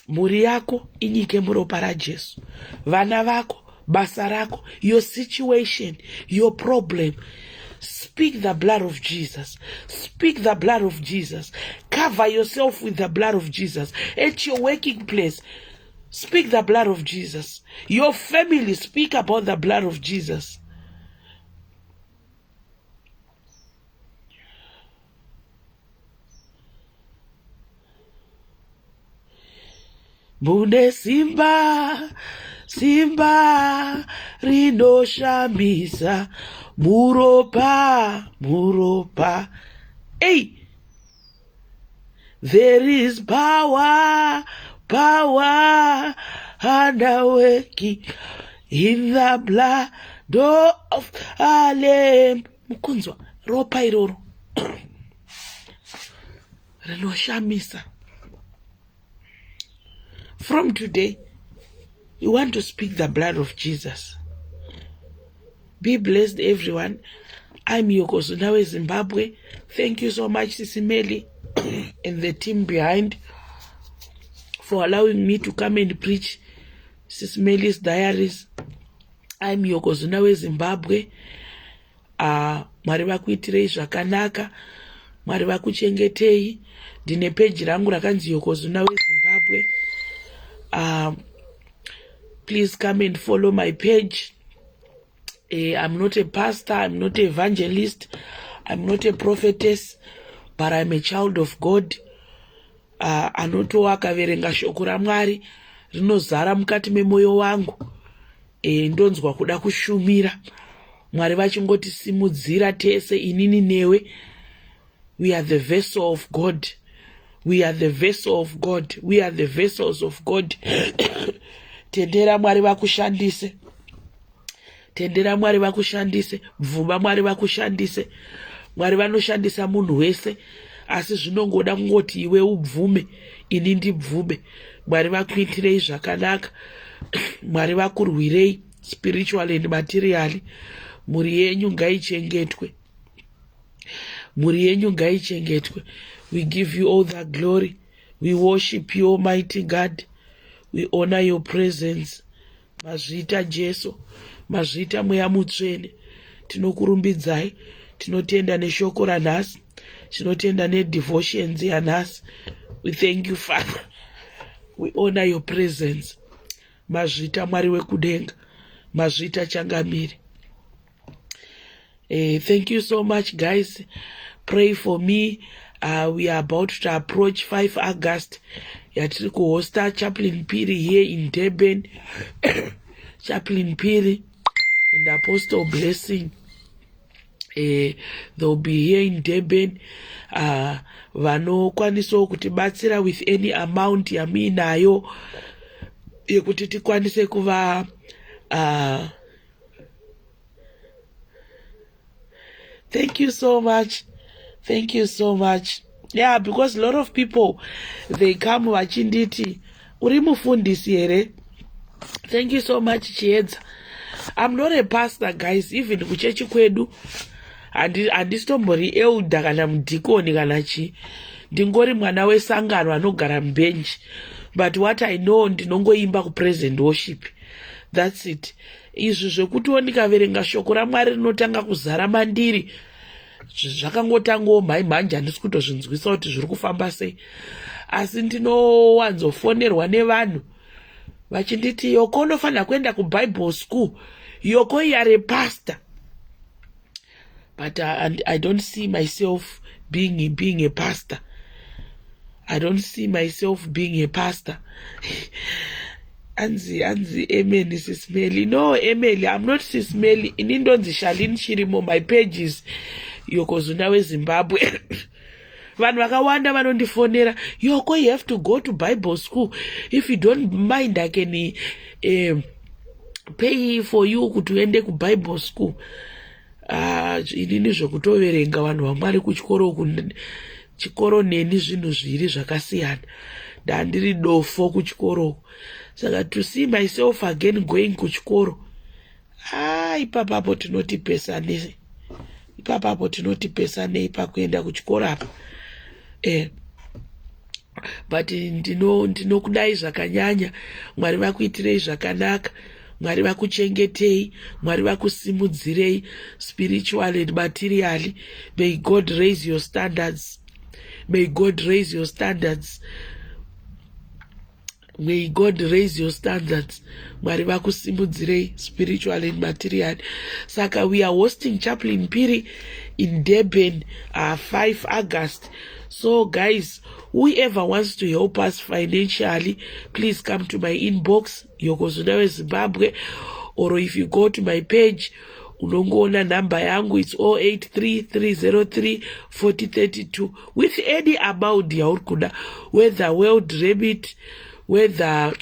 [SPEAKER 1] Muri yako inyike muropa raJesu. Vana vako, basa rako, your situation, your problem. Speak the blood of Jesus. Speak the blood of Jesus. Cover yourself with the blood of Jesus. At your working place, speak the blood of Jesus. Your family, speak about the blood of Jesus. Mune simba rinoshamisa muropa. Hey, there is power working in the blood of Lamb. Mukunzwa ropa iroro rinoshamisa. From today, you want to speak the blood of Jesus. Be blessed, everyone. I'm Yoko Zunawe, Zimbabwe. Thank you so much, SIS MELLY, and the team behind for allowing me to come and preach SIS MELLY's diaries. I'm Yoko Zunawe, Zimbabwe. Mwari vakuitirei zvakanaka. Mwari vakuchengetei. Ndine page rangu rakanzi Yoko Zunawe, Zimbabwe. Please come and follow my page. I'm not a pastor, I'm not an evangelist, I'm not a prophetess, but I'm a child of God. Anotowa akaverenga shoko raMwari rinozara mukati memoyo wangu. Ndonzwa kuda kushumira. Mwari vachingotisimudzira tese inini newe. We are the vessel of God. We are the vessel of God. We are the vessels of God. Tendera Mwari vakushandise. Tendera Mwari vakushandise. Bvuma Mwari vakushandise. Mwari vanoshandisa munhu wese. Asi zvinongoda kungoti iwe ubvume, ini ndibvume. Mwari vakuitirei zvakanaka. Mwari vakurwirei spiritually and materially. Muri yenyu ngaichengetwe. Muri yenyu ngaichengetwe. We give you all the glory. We worship you, Almighty God. We honor your presence. Mazvita Jesu, mazvita Mweya Mutsvene. Tinokurumbidzai, tinotenda neshoko ranhasi, tinotenda nedevotions yanhasi. We thank you, Father. We honor your presence. Mazvita Mwari wekudenga, mazvita Changamiri. Thank you so much, guys. Pray for me. We are about to approach 5 August. Yatiri kuhosta Chaplain Piri here in Durban. Chaplain Piri and Apostle Blessing. They'll be here in Durban. Vanokwanisa kutibatsira with any amount yaminayo yekuti tikwanise kuva thank you so much. Thank you so much. Yeah, because a lot of people, they come vachinditi uri mufundisi here. Thank you so much, Chiedza. I'm not a pastor, guys. Even kuchechi kwedu handisitombori elder kana mudhikoni kana chi, ndingori mwana wesangano anogara mubenchi. But what I know, ndinongoimba kupresent worship. That's it. Izvo zvekuti ndikaverenga shoko raMwari rinotanga kuzara mandiri, zvakangotangawo mhaimhanje, handisi kutozvinzwisa kuti zviri kufamba sei. Asi ndinowanzofonerwa nevanhu vachinditi, Yoko unofanira kuenda kuBible school. Yoko you are a pastor. But I don't see myself being a pastor. I don't see myself being a pastor. Anzi, amen, SIS MELLY. No, Emily, I'm not SIS MELLY. Inindonzi Shalin Shirimo, my page is Yoko Zunawe Zimbabwe. Vanhu vakawanda vanondifonera, Yoko, you have to go to Bible school. If you don't mind, I can pay for you kutuende ku Bible school. Inini zvokutoverenga vanhu vaMwari kuchikoro neni zvinhu zviri zvakasiyana. Ndandiri dofo kuchikoro. Saka to see myself again going kuchikoro, ipapapo tinotipesane pakuenda kuchikoro apa. But ndinokudai zvakanyanya. Mwari vakuitirei zvakanaka. Mwari vakuchengetei. Mwari vakusimudzirei spiritually and materially. May God raise your standards. May God raise your standards. May God raise your standards. Mwari vakusimudzirei spiritually and materially. Saka we are hosting Chaplain Piri in Durban 5 August. So guys, whoever wants to help us financially, please come to my inbox, Yoko Zunawe Zimbabwe, or if you go to my page, unongoona number yangu, it's 0833034032, with any amount yauri kuda, whether World Remit, whether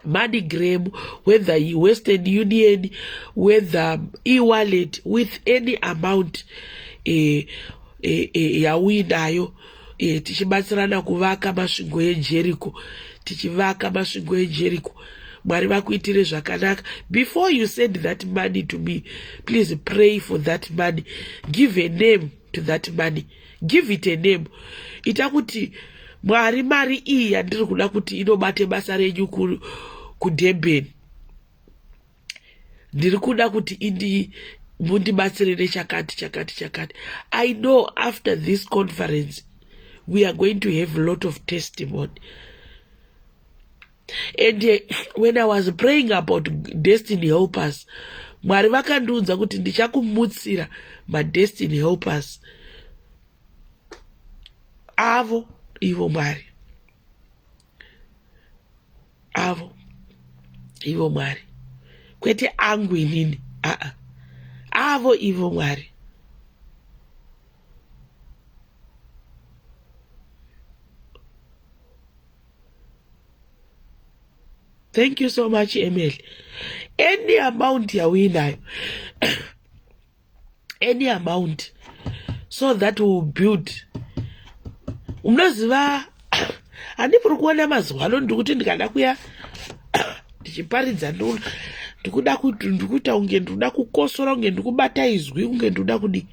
[SPEAKER 1] MoneyGram, whether Western Union, whether e-wallet, with any amount yawinayo, tichibatsirana kuvaka masvingo eJericho, Mwari vakuitire zvakanaka. Before you send that money to me, please pray for that money. Give a name to that money. Give it a name. Itakuti Mwari mari iyi yandiri kuda kuti inobate basa renyu kuDurban. Ndiri kuda kuti mundibatsirire chakati. I know after this conference we are going to have a lot of testimony. And when I was praying about destiny helpers, Mwari vakandiudza kuti ndichakumutsira destiny helpers avo ivo Mwari. Avo ivo Mwari. Kwete angu inini. Avo ivo Mwari. Thank you so much, Emily. Any amount yawinayo, any amount, so that will build. Unoziva, handipuri kuona mazuva ano ndikuti ndikada kuya ndichiparidza ndikuda kuita unge ndikuda kukosora, unge ndikubata izwi, unge ndikuda kudi.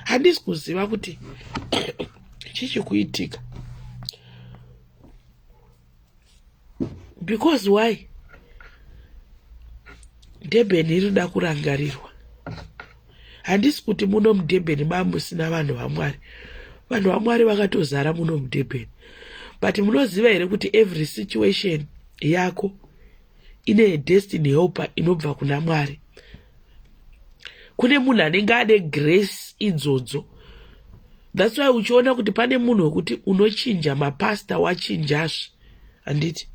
[SPEAKER 1] Handisi kuziva kuti chichikuitika. Because why? Durban irida kurangarirwa. Handisi kuti muno muDurban mamusina vanhu vaMwari. Vanhu vaMwari vakatozara muno muDurban. But munoziva here kuti every situation yako ine destiny helper inobva kuna Mwari. Kune munhu anenge ane grace idzodzo. That's why uchiona kuti pane munhu wekuti unochinja mapasta wachinjazve. Handiti?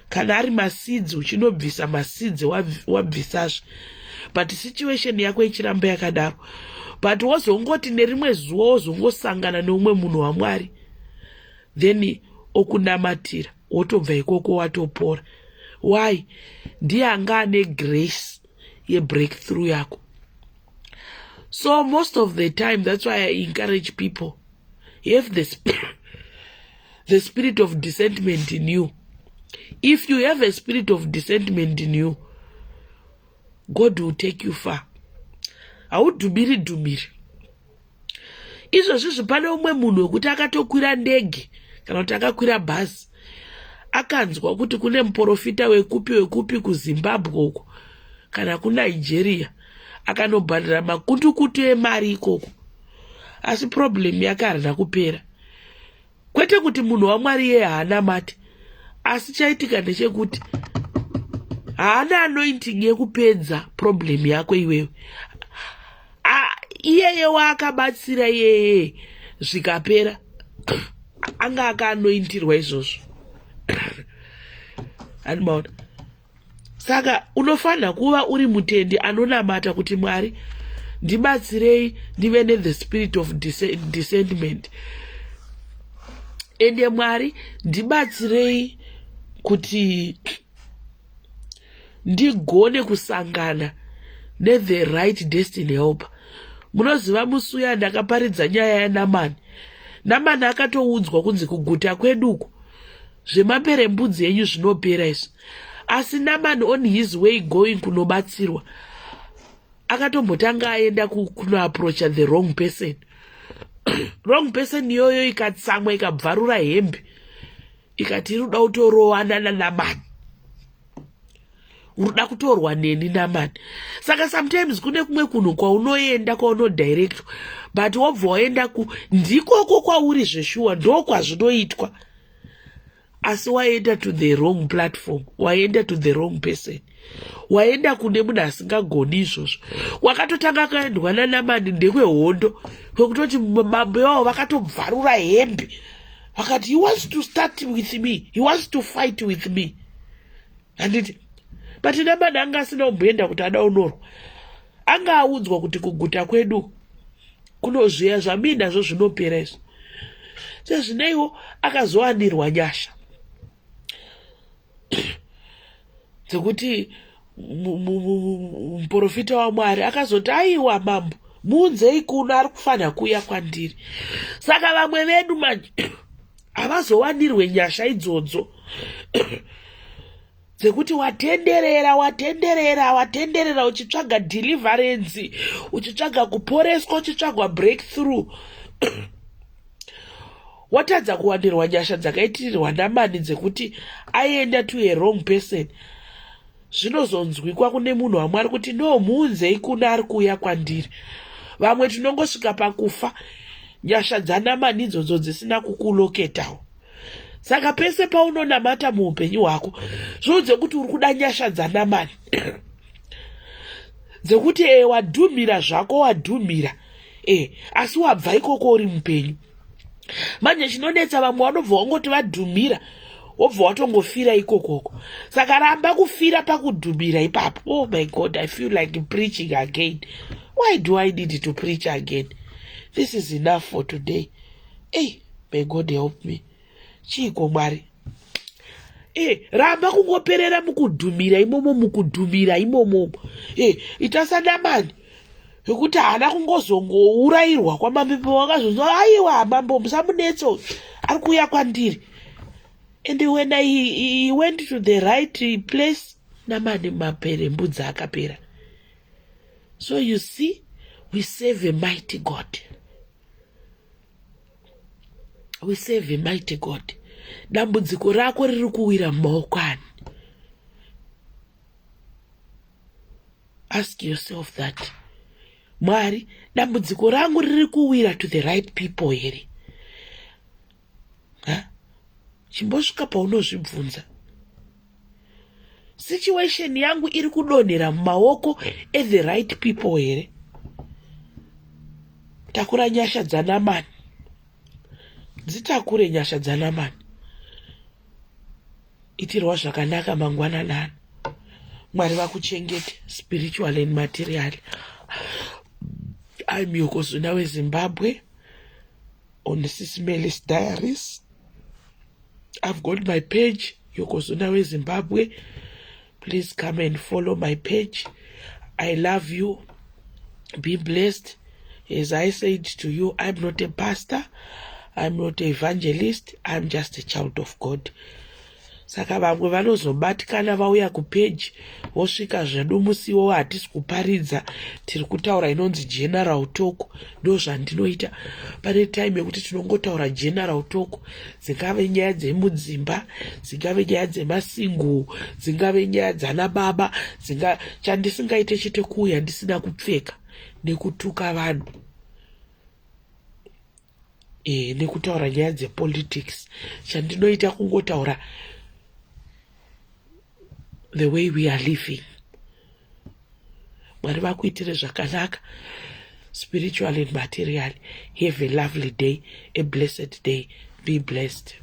[SPEAKER 1] kana ari masidzi uchinobvisa masidzi wabvisazve, but situation yako ichiramba yakadaro, but wozongoti nerimwe zuva wozongosangana neumwe munhu waMwari, then okunamatira wotobva ikoko watopora. Why? Ndiye anga ane grace ye-breakthrough yako. So most of the time, that's why I encourage people, if the spirit of discernment in you, if you have a spirit of discernment in you, God will take you far. Haudhumiri. Izvozvo pane umwe munhu wekuti akatokwira ndege kana kuti akakwira bhazi, akanzwa kuti kune muprofita wekupi kuZimbabwe uko kana kuNigeria, akanobhadhara makutukutu emari ikoko, asi problem yake harina kupera. Kwete kuti munhu waMwari yeye haana mate, asi chaitika ndechekuti haana anointing yekupedza problem yako iwewe. Iyeye waakabatsira iyeye zvikapera, anga akaanointirwa izvozvo. Anomaona. Saka unofanira kuva uri mutendi anonamata kuti Mwari ndibatsirei ndive the spirit of discernment. Ende Mwari ndibatsirei kuti ndigone kusangana the right destiny helper. Munoziva musi uya ndakaparidza nyaya yaNamani. Namani akatoudzwa kunzi kuguta kweduko zvemaperembudzi enyu zvinopera izvi. Asi Namani on his way going kunobatsirwa, akatombotanga aenda kunoapproacha the wrong person. Wrong person iyoyo ikatsamwa ikabvarura hembe ikati iruda kutorowana naNamani, uruda kutorwa neni Namani. Saka sometimes kune kumwe kunhu kwaunoenda kwaunodirect, but wobva waenda ndikoko kwauri zveshuwa ndo kwazvinoitwa, asi waenda to the wrong platform, waenda to the wrong person, waenda kune munhu asingagoni izvozvo. Wakatotanga kaendwa naNamani ndekwehondo kwekutoti mambo yavo vakatobvarura hembe vakati he wants to start with me, he wants to fight with me. Handiti but Namani anga asina kumboenda kuti ada unorwa, anga audzwa kuti kuguta kwedu kunozviya zvamii nazvo zvinopera izvo. Sezvineiwo akazowanirwa nyasha dzekuti muprofita waMwari akazoti aiwa mambo muunzei kuno ari kufanira kuuya kwandiri. Saka vamwe vedu manje havazowanirwe nyasha idzodzo dzekuti watenderera uchitsvaga deliverance, uchitsvaga kuporeswa, uchitsvaga breakthrough. Watadza kuwanirwa nyasha dzakaitirirwa Namani dzekuti aenda to a wrong person. Zvinozonzwikwa kune munhu waMwari kuti no, muunzei kuno ari kuuya kwandiri. Vamwe tinongosvika pakufa nyasha dzaNamani idzodzo dzisina kukuloketawo. Saka pese paunonamata muupenyu hwako zvoudze kuti uri kuda nyasha dzaNamani dzekuti wadhumira zvako, wadhumira asi wabva ikoko uri mupenyu. Manje chinodetsa vamwe vanobva vangoti vadhumira wobva watongofira ikokoko. Saka ramba kufira pakudhumira ipapo. Oh my God, I feel like preaching again. Why do I need to preach again? This is enough for today. May God help me. Chiko Mwari. Ramba kungoperera mukudhumira imomo. Itasa Namani yekuti haana kungozongourayirwa kwamambepo wakazonzi aiwa mambo musamunetso ari kuuya kwandiri. And when he went to the right place, Namani maperembudzi akapera. So you see, we serve a mighty God. We serve a mighty God. Dambudziko rako riri kuwira mumaoko ani? Ask yourself that. Mwari, dambudziko rangu riri kuwira to the right people here? Chimbosvika paunozvibvunza. Situation yangu iri kudonhera mumaoko the right people here? Takura nyasha dzaNamani. Dzitakure nyasha dzaNamani. itirwa zvakanaka mangwananani. Mwari vakuchengete spiritual and material. I'm Yoko weZimbabwe on SIS MELLY's Diaries. I've got my page, Yoko weZimbabwe. Please come and follow my page. I love you. Be blessed. As I said to you, I'm not a pastor. I'm not an evangelist. I'm just a child of God. Saka vamwe vanozobatikana vauya kupage vosvika zvedu musiwo hatisi kuparidza tiri kutaura inonzi general talk. Ndo zvandinoita. Pane time yekuti tinongotaura general talk, dzingave nyaya dzemudzimba, dzingave nyaya dzemasingo, dzingave nyaya dzana baba, chandisingaite chete kuuya ndisina kupfeka nekutuka vanhu, nekutaura nyaya dzepolitics. Chandinoita kungotaura the way we are living. Mwari vakuitire zvakanaka, spiritual and material. Have a lovely day, a blessed day. Be blessed.